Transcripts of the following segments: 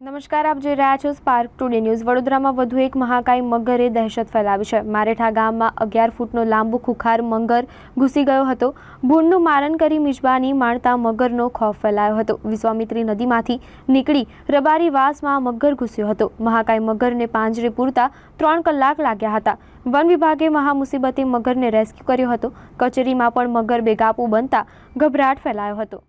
નમસ્કાર, આપ જોઈ રહ્યા છો સ્પાર્ક ટુડે ન્યૂઝ। વડોદરામાં વધુ એક મહાકાય મગરે દહેશત ફેલાવી છે। મારેઠા ગામમાં 11 ફૂટનો લાંબો ખુખાર મગર ઘૂસી ગયો હતો। ભૂંડનું મારણ કરી મિજબાની માણતા મગરનો ખોફ ફેલાયો હતો। વિશ્વામિત્રી નદીમાંથી નીકળી રબારી વાસમાં મગર ઘૂસ્યો હતો। મહાકાય મગરને પાંજરે પૂરતા 3 કલાક લાગ્યા હતા। વન વિભાગે મહામુસીબતે મગરને રેસ્ક્યુ કર્યો હતો। કચેરીમાં પણ મગર બેકાબૂ બનતા ગભરાટ ફેલાયો હતો।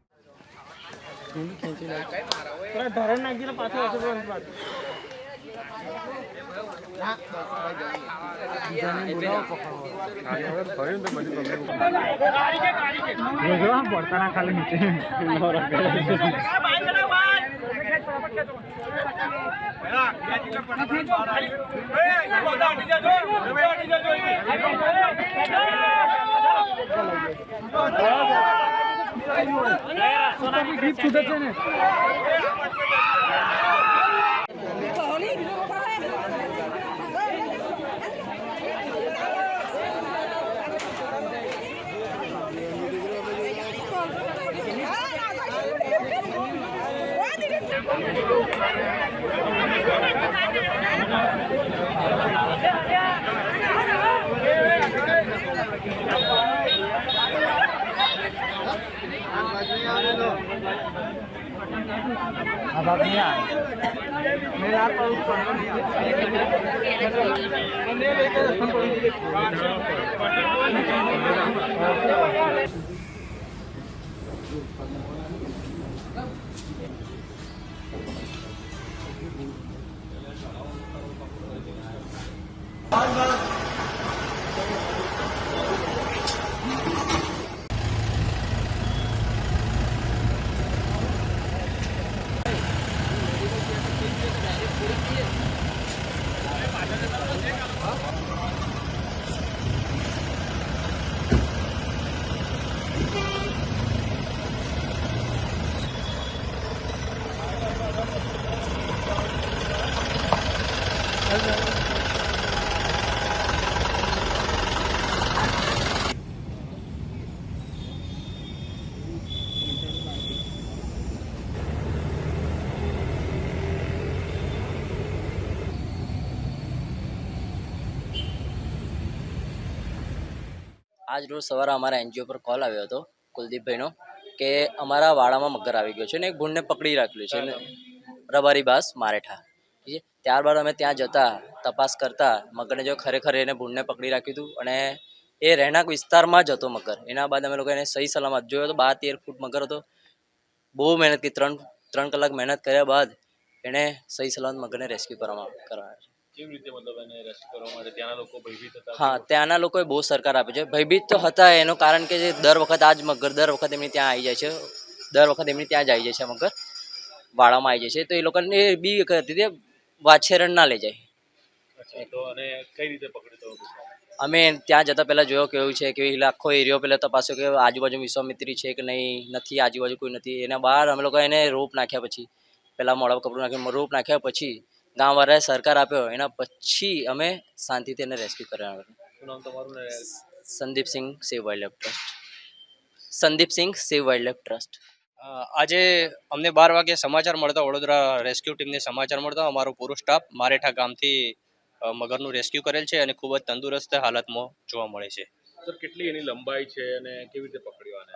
આજ રોજ સવારે અમારા એનજીઓ પર કોલ આવ્યો હતો કુલદીપભાઈનો કે અમારા વાડામાં મગર આવી ગયો છે ને એક ભૂંડને પકડી રાખેલું છે ને રબારી બાસ મારેઠા। ઠીક છે, ત્યારબાદ અમે ત્યાં જતા તપાસ કરતા મગરને જો ખરેખર એને ભૂંડને પકડી રાખ્યું હતું અને એ રહેણાંક વિસ્તારમાં જ હતો મગર। એના બાદ અમે લોકો એને સહી સલામત જોયો તો 12-13 ફૂટ મગર હતો। બહુ મહેનત કરી, 3 કલાક મહેનત કર્યા બાદ એણે સહી સલામત મગરને રેસ્ક્યુ કરાવ્યા છે। કેવી રીતે મતલબ એને રેસ્ક્યુ કરવા માટે ત્યાંના લોકો ભયભીત હતા? હા, ત્યાંના લોકોએ બહુ સહકાર આપ્યો છે। ભયભીત તો હતા એનું કારણ કે જે દર વખત આ જ મગર દર વખત એમની ત્યાં આવી જાય છે, દર વખત એમની ત્યાં જ આવી જાય છે મગર, વાડામાં આવી જાય છે। તો એ લોકોને બી હતી તે વાછેરણ ના લઈ જાય। અચ્છા, તો અને કઈ રીતે પકડ્યો તો? અમે ત્યાં જતાં પહેલાં જોયો કેવું છે કે આખો એરિયો પહેલાં તપાસ્યો કે આજુબાજુ વિશ્વામિત્રી છે કે નહીં, નથી, આજુબાજુ કોઈ નથી। એના બહાર અમે લોકો એને રોપ નાખ્યા પછી, પહેલાં મોડા કપડું નાખીને રોપ નાખ્યા પછી ગામવાળાએ સહકાર આપ્યો, એના પછી અમે શાંતિથી એને રેસ્ક્યુ કર્યા। શું નામ તમારું ને? સંદીપસિંહ સેવ વાઇલ્ડલાઇફ ટ્રસ્ટ। સંદીપસિંહ સેવ વાઇલ્ડલાઇફ ટ્રસ્ટ। આજે અમને 12 વાગે સમાચાર મળતા, વડોદરા રેસ્ક્યુ ટીમને સમાચાર મળતા અમારો પૂરો સ્ટાફ મારેઠા ગામથી મગરનું રેસ્ક્યુ કરેલ છે અને ખૂબ જ તંદુરસ્ત હાલતમાં જોવા મળે છે। સર, કેટલી એની લંબાઈ છે અને કેવી રીતે પકડ્યો આને?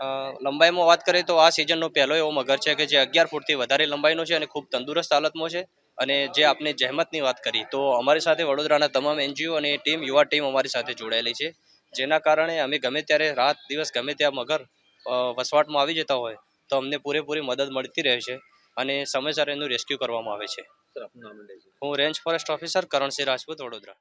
લંબાઈમાં વાત કરીએ તો આ સિઝનનો પહેલો એવો મગર છે કે જે 11 ફૂટથી વધારે લંબાઈનો છે અને ખૂબ તંદુરસ્ત હાલતમાં છે। અને જે આપને જહેમતની વાત કરી તો અમારી સાથે વડોદરાના તમામ એનજીઓ અને ટીમ, યુવા ટીમ અમારી સાથે જોડાયેલી છે, જેના કારણે અમે ગમે ત્યારે રાત દિવસ ગમે ત્યાં મગર વસવાટમાં આવી જતા હોય તો અમને પૂરેપૂરી મદદ મળતી રહે છે અને સમયસર એનું રેસ્ક્યુ કરવામાં આવે છે। સર, આપનું નામ? હું range forest officer Karansinh Rajput, Vadodara.